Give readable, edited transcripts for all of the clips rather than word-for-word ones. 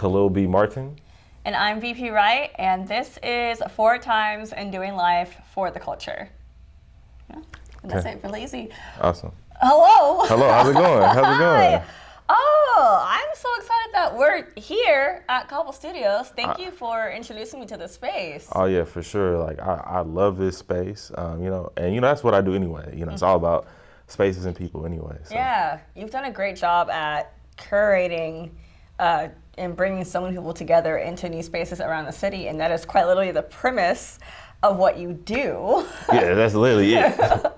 Kahlil B. Martin. And I'm VP Wright, and this is 4 times in doing life for the culture. Yeah, and that's it, really easy. Awesome. Hello. Hello, how's it going? How's it going? Oh, I'm so excited that we're here at Kahlab Studios. Thank you for introducing me to this space. Oh yeah, for sure. Like I love this space. And that's what I do anyway. It's all about spaces and people anyway. So. Yeah, you've done a great job at curating and bringing so many people together into new spaces around the city, and that is quite literally the premise of what you do. Yeah, that's literally it.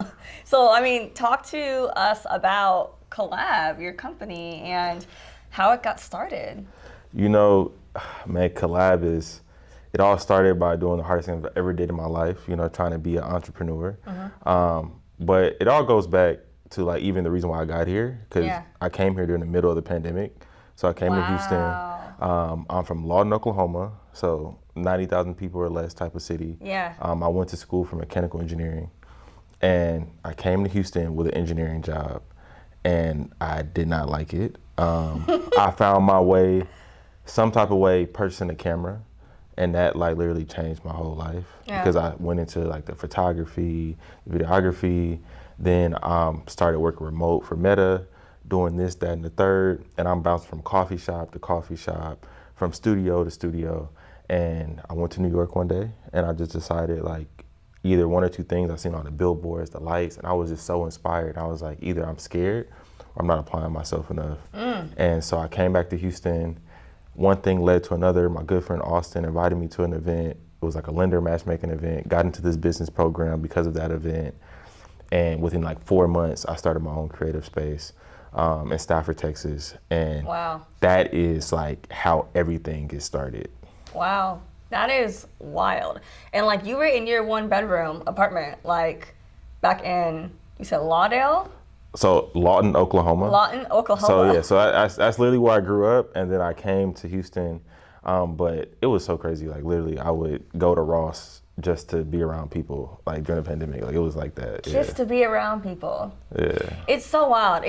So, talk to us about Kahlab, your company, and how it got started. Kahlab it all started by doing the hardest thing I've ever did in my life, trying to be an entrepreneur. But it all goes back to like even the reason why I got here, because I came here during the middle of the pandemic. So I came to Houston. I'm from Lawton, Oklahoma, so 90,000 people or less type of city. Yeah. I went to school for mechanical engineering, and I came to Houston with an engineering job, and I did not like it. I found my way, some type of way, purchasing a camera, and that like literally changed my whole life because I went into like the photography, videography, then started working remote for Meta, doing this, that, and the third, and I'm bouncing from coffee shop to coffee shop, from studio to studio, and I went to New York one day, and I just decided like either one or two things. I seen all the billboards, the lights, and I was just so inspired. I was like, either I'm scared or I'm not applying myself enough. And so I came back to Houston. One thing led to another. My good friend Austin invited me to an event. It was like a lender matchmaking event. Got into this business program because of that event. And within like 4 months, I started my own creative space in Stafford, Texas. And that is like how everything gets started. Wow, that is wild. And like you were in your 1-bedroom apartment, like back in, you said Lawdale? So Lawton, Oklahoma. Lawton, Oklahoma. So that's literally where I grew up, and then I came to Houston. But it was so crazy. Like literally, I would go to Ross just to be around people. Like during the pandemic, like it was like that. Just to be around people. Yeah. It's so wild.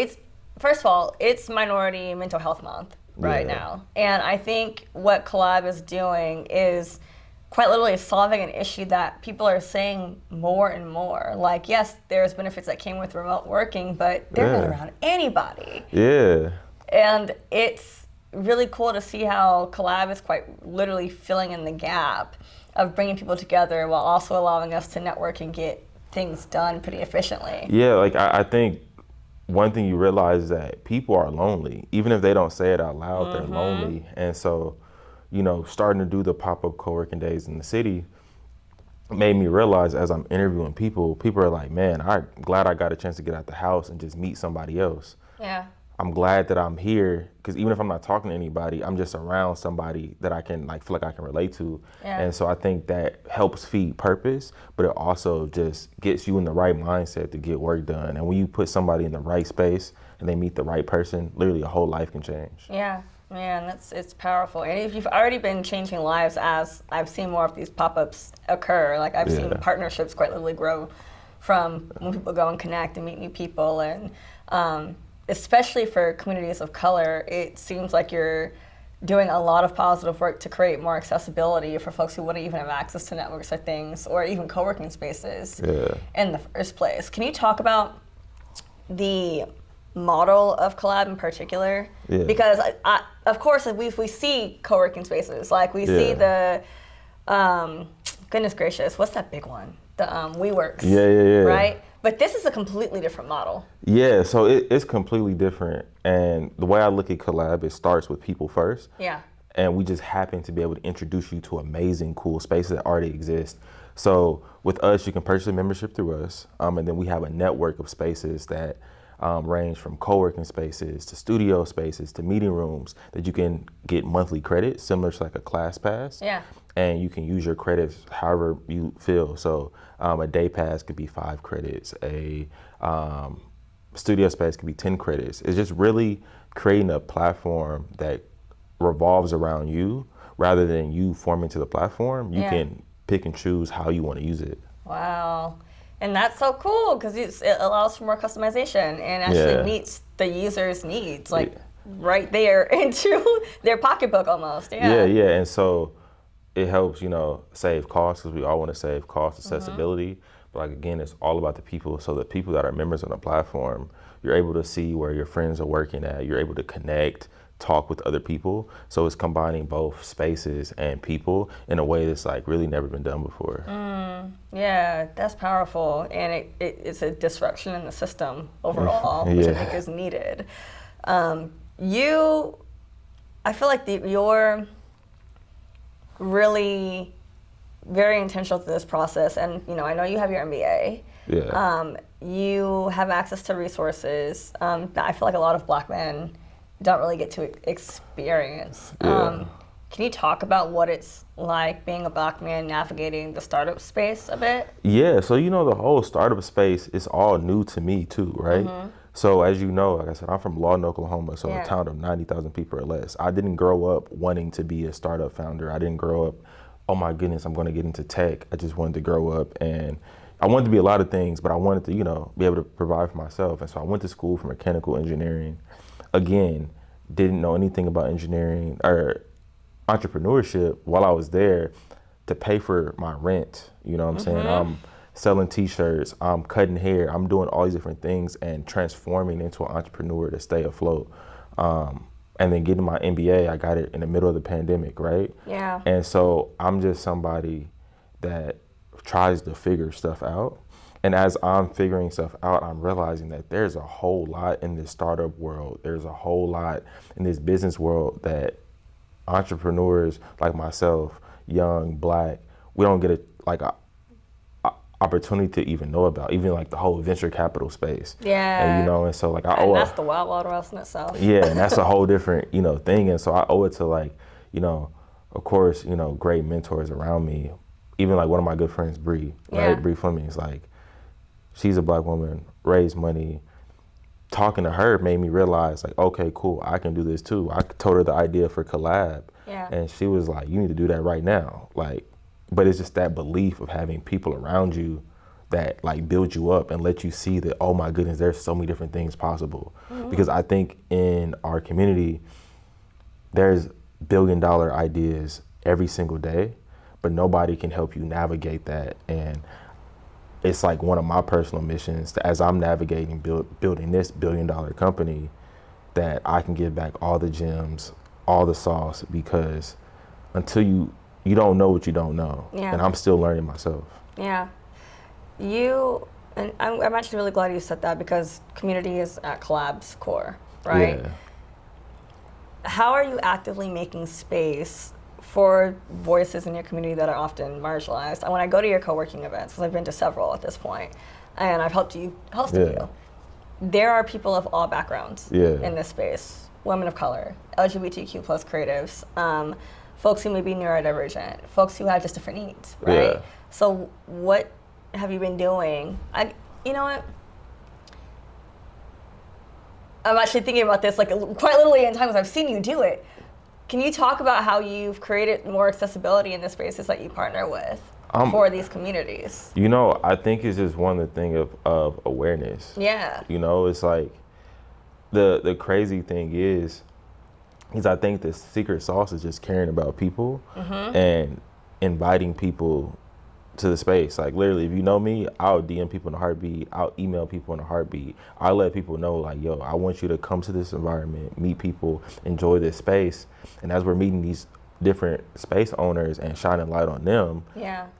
First of all, it's Minority Mental Health Month right now, and I think what Kahlab is doing is quite literally solving an issue that people are saying more and more. Like, yes, there's benefits that came with remote working, but they're not around anybody. Yeah. And it's really cool to see how Kahlab is quite literally filling in the gap of bringing people together while also allowing us to network and get things done pretty efficiently. Yeah, like I think one thing you realize is that people are lonely. Even if they don't say it out loud, they're lonely. And so, starting to do the pop-up co-working days in the city made me realize as I'm interviewing people are like, man, I'm glad I got a chance to get out the house and just meet somebody else. Yeah. I'm glad that I'm here because even if I'm not talking to anybody, I'm just around somebody that I can like feel like I can relate to. Yeah. And so I think that helps feed purpose, but it also just gets you in the right mindset to get work done. And when you put somebody in the right space and they meet the right person, literally a whole life can change. Yeah. Man, it's powerful. And if you've already been changing lives as I've seen more of these pop-ups occur, like I've seen partnerships quite literally grow from when people go and connect and meet new people. And especially for communities of color, it seems like you're doing a lot of positive work to create more accessibility for folks who wouldn't even have access to networks or things, or even co-working spaces in the first place. Can you talk about the model of Kahlab in particular? Because of course we see co-working spaces, like we see the goodness gracious, what's that big one, the WeWorks, right? But this is a completely different model. Yeah, so it's completely different, and the way I look at Kahlab, it starts with people first. Yeah. And we just happen to be able to introduce you to amazing, cool spaces that already exist. So with us, you can purchase a membership through us, and then we have a network of spaces that range from co-working spaces to studio spaces to meeting rooms that you can get monthly credits, similar to like a class pass. Yeah. And you can use your credits however you feel. So a day pass could be 5 credits, a studio space could be 10 credits. It's just really creating a platform that revolves around you rather than you forming to the platform. You can pick and choose how you want to use it. Wow. And that's so cool because it allows for more customization and actually meets the user's needs. Like right there into their pocketbook almost. Yeah, yeah. And so it helps, save costs because we all want to save cost accessibility. But like again, it's all about the people. So the people that are members on the platform, you're able to see where your friends are working at. You're able to connect, talk with other people. So it's combining both spaces and people in a way that's like really never been done before. Yeah, that's powerful, and it's a disruption in the system overall, which I think is needed. I feel like you're really very intentional to this process, and I know you have your MBA. Yeah. You have access to resources that I feel like a lot of Black men don't really get to experience. Yeah. Can you talk about what it's like being a Black man navigating the startup space a bit? Yeah, so the whole startup space is all new to me too, right? So as you know, like I said, I'm from Lawton, Oklahoma, so a town of 90,000 people or less. I didn't grow up wanting to be a startup founder. I didn't grow up, oh my goodness, I'm going to get into tech. I just wanted to grow up, and I wanted to be a lot of things, but I wanted to, be able to provide for myself. And so I went to school for mechanical engineering. Again, didn't know anything about engineering or entrepreneurship while I was there to pay for my rent. You know what I'm saying? I'm selling t-shirts, I'm cutting hair, I'm doing all these different things and transforming into an entrepreneur to stay afloat. And then getting my MBA, I got it in the middle of the pandemic, right? Yeah. And so I'm just somebody that tries to figure stuff out. And as I'm figuring stuff out, I'm realizing that there's a whole lot in this startup world. There's a whole lot in this business world that entrepreneurs like myself, young, Black, we don't get a opportunity to even know about, even like the whole venture capital space. Yeah. And and so like and that's the wild west in itself. Yeah, and that's a whole different, thing. And so I owe it to like, of course, great mentors around me. Even like one of my good friends, Bree, right? Bree Fleming is like, she's a Black woman, raised money. Talking to her made me realize like, okay, cool, I can do this too. I told her the idea for Kahlab, and she was like, you need to do that right now. Like, but it's just that belief of having people around you that like build you up and let you see that, oh my goodness, there's so many different things possible. Because I think in our community, there's billion-dollar ideas every single day, but nobody can help you navigate that. And it's like one of my personal missions as I'm navigating building this billion-dollar company, that I can give back all the gems, all the sauce, because until you don't know what you don't know. And I'm still learning myself. Yeah. And I'm actually really glad you said that, because community is at Kahlab's core, right? Yeah. How are you actively making space for voices in your community that are often marginalized? And when I go to your co-working events, because I've been to several at this point, and I've helped you host a few, there are people of all backgrounds in this space. Women of color, LGBTQ plus creatives, folks who may be neurodivergent, folks who have just different needs, right? So what have you been doing? You know what? I'm actually thinking about this like quite literally in times I've seen you do it. Can you talk about how you've created more accessibility in the spaces that you partner with for these communities? I think it's just one of the things of awareness. Yeah. It's like the crazy thing is I think the secret sauce is just caring about people and inviting people to the space. Like literally, if you know me, I'll DM people in a heartbeat. I'll email people in a heartbeat. I'll let people know like, yo, I want you to come to this environment, meet people, enjoy this space. And as we're meeting these different space owners and shining light on them,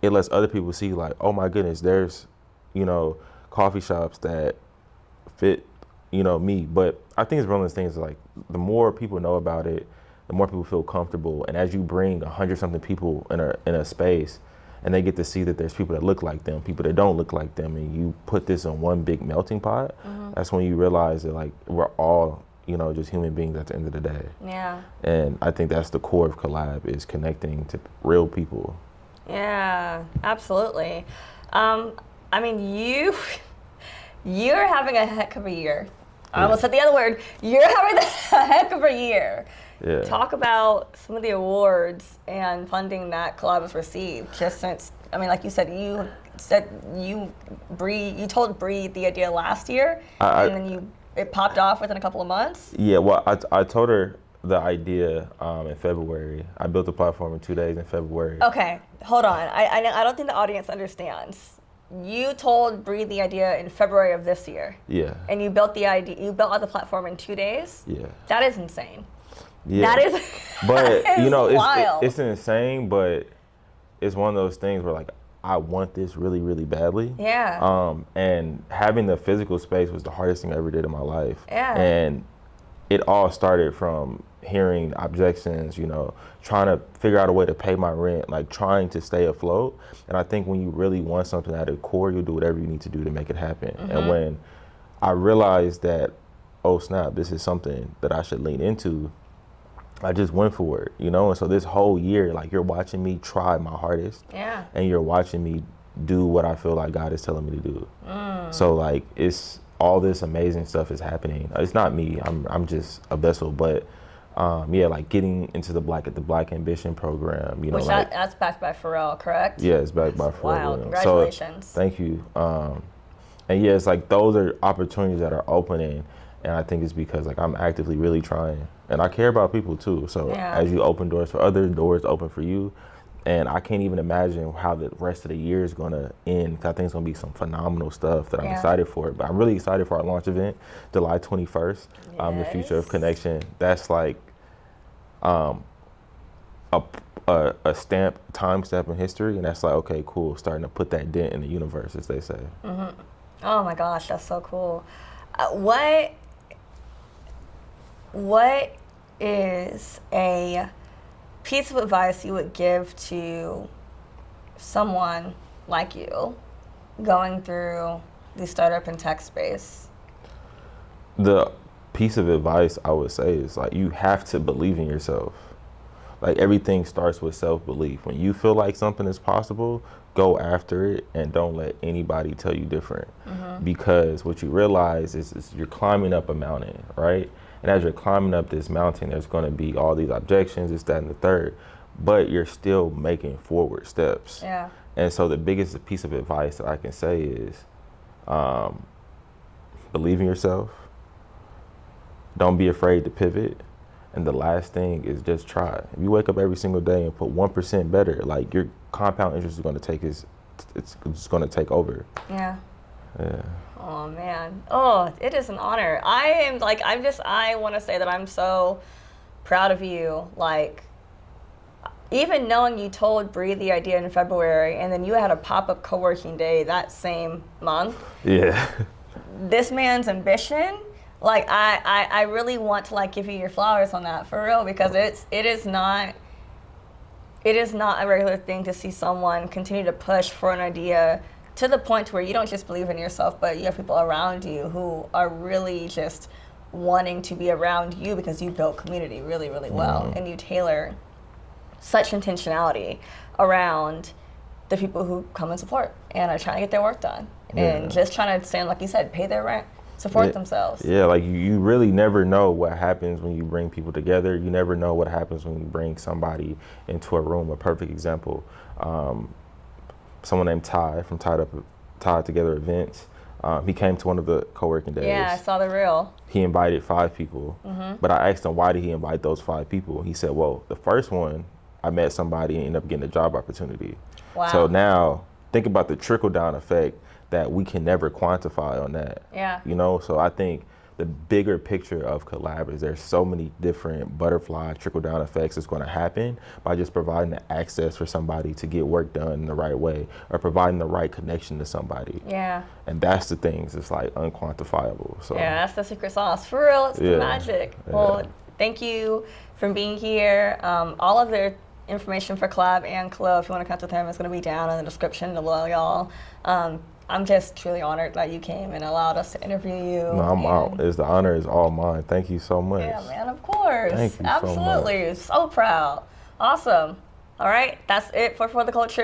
it lets other people see like, oh my goodness, there's, coffee shops that fit, me. But I think it's one of those things like the more people know about it, the more people feel comfortable. And as you bring 100-something people in a space, and they get to see that there's people that look like them, people that don't look like them, and you put this in one big melting pot, that's when you realize that like we're all, just human beings at the end of the day. Yeah. And I think that's the core of Kahlab, is connecting to real people. Yeah, absolutely. I mean, you're having a heck of a year. I almost said the other word. You're having a heck of a year. Yeah. Talk about some of the awards and funding that Kahlab has received just since, like you said, you told Bree the idea last year, and then you it popped off within a couple of months? Yeah, well, I told her the idea in February. I built the platform in 2 days in February. Okay, hold on. I don't think the audience understands. You told Bree the idea in February of this year. Yeah. And you built the idea. You built out the platform in 2 days. Yeah. That is insane. Yeah. That is. But that is wild. it's insane. But it's one of those things where like I want this really, really badly. Yeah. And having the physical space was the hardest thing I ever did in my life. Yeah. And it all started from hearing objections, you know, trying to figure out a way to pay my rent, like trying to stay afloat. And I think when you really want something at the core, you'll do whatever you need to do to make it happen. Mm-hmm. And when I realized that, oh snap, this is something that I should lean into, I just went for it, you know? And so this whole year, like you're watching me try my hardest. Yeah. And you're watching me do what I feel like God is telling me to do. So like it's all this amazing stuff is happening. It's not me, I'm just a vessel, but yeah, like getting into the Black Ambition program, you know, Which like, that's backed by Pharrell, correct? yeah, it's backed by Pharrell. Wow, Williams. congratulations. So, thank you. And yeah, it's like those are opportunities that are opening, and I think it's because like I'm actively really trying, and I care about people too. So Yeah. as you open doors for others, doors open for you. And I can't even imagine how the rest of the year is going to end. I think it's going to be some phenomenal stuff that I'm excited for. But I'm really excited for our launch event, July 21st, the Future of Connection. That's like a time stamp in history. And that's like, okay, cool, starting to put that dent in the universe, as they say. Mm-hmm. Oh my gosh, that's so cool. What is a piece of advice you would give to someone like you going through the startup and tech space? The piece of advice I would say is like you have to believe in yourself. Like everything starts with self-belief. When you feel like something is possible, go after it and don't let anybody tell you different. Because what you realize is you're climbing up a mountain, right? And as you're climbing up this mountain, there's going to be all these objections, this, that, and the third, but you're still making forward steps. Yeah. And so the biggest piece of advice that I can say is believe in yourself. Don't be afraid to pivot. And the last thing is just try. If you wake up every single day and put 1% better, like your compound interest is going to take it's just going to take over. Yeah. Yeah. Oh man. Oh, it is an honor. I want to say that I'm so proud of you. Like, even knowing you told Bree the idea in February and then you had a pop-up co-working day that same month. Yeah. This man's ambition, like I really want to like give you your flowers on that for real, because it is not a regular thing to see someone continue to push for an idea to the point where you don't just believe in yourself, but you have people around you who are really just wanting to be around you because you built community really, really well. And you tailor such intentionality around the people who come and support and are trying to get their work done. And just trying to stand, like you said, pay their rent, support themselves. Yeah, like you really never know what happens when you bring people together. You never know what happens when you bring somebody into a room. A perfect example, someone named Ty from Tied Together Events. He came to one of the co-working days. Yeah, I saw the reel. He invited 5 people, but I asked him why did he invite those 5 people. He said, well, the first one, I met somebody and ended up getting a job opportunity. Wow. So now think about the trickle down effect that we can never quantify on that. Yeah. You know, so I think the bigger picture of Kahlab is there's so many different butterfly trickle down effects that's going to happen by just providing the access for somebody to get work done in the right way or providing the right connection to somebody. Yeah. And that's the things it's like unquantifiable. So yeah, that's the secret sauce. For real, it's the magic. Yeah. Well, thank you for being here. All of their information for Kahlab and Kahlil, if you want to connect with him, is going to be down in the description below, y'all. I'm just truly honored that you came and allowed us to interview you. No, I'm out. The honor is all mine. Thank you so much. Yeah, man, of course. Thank you Absolutely. so much. So proud. Awesome. All right, that's it for the culture.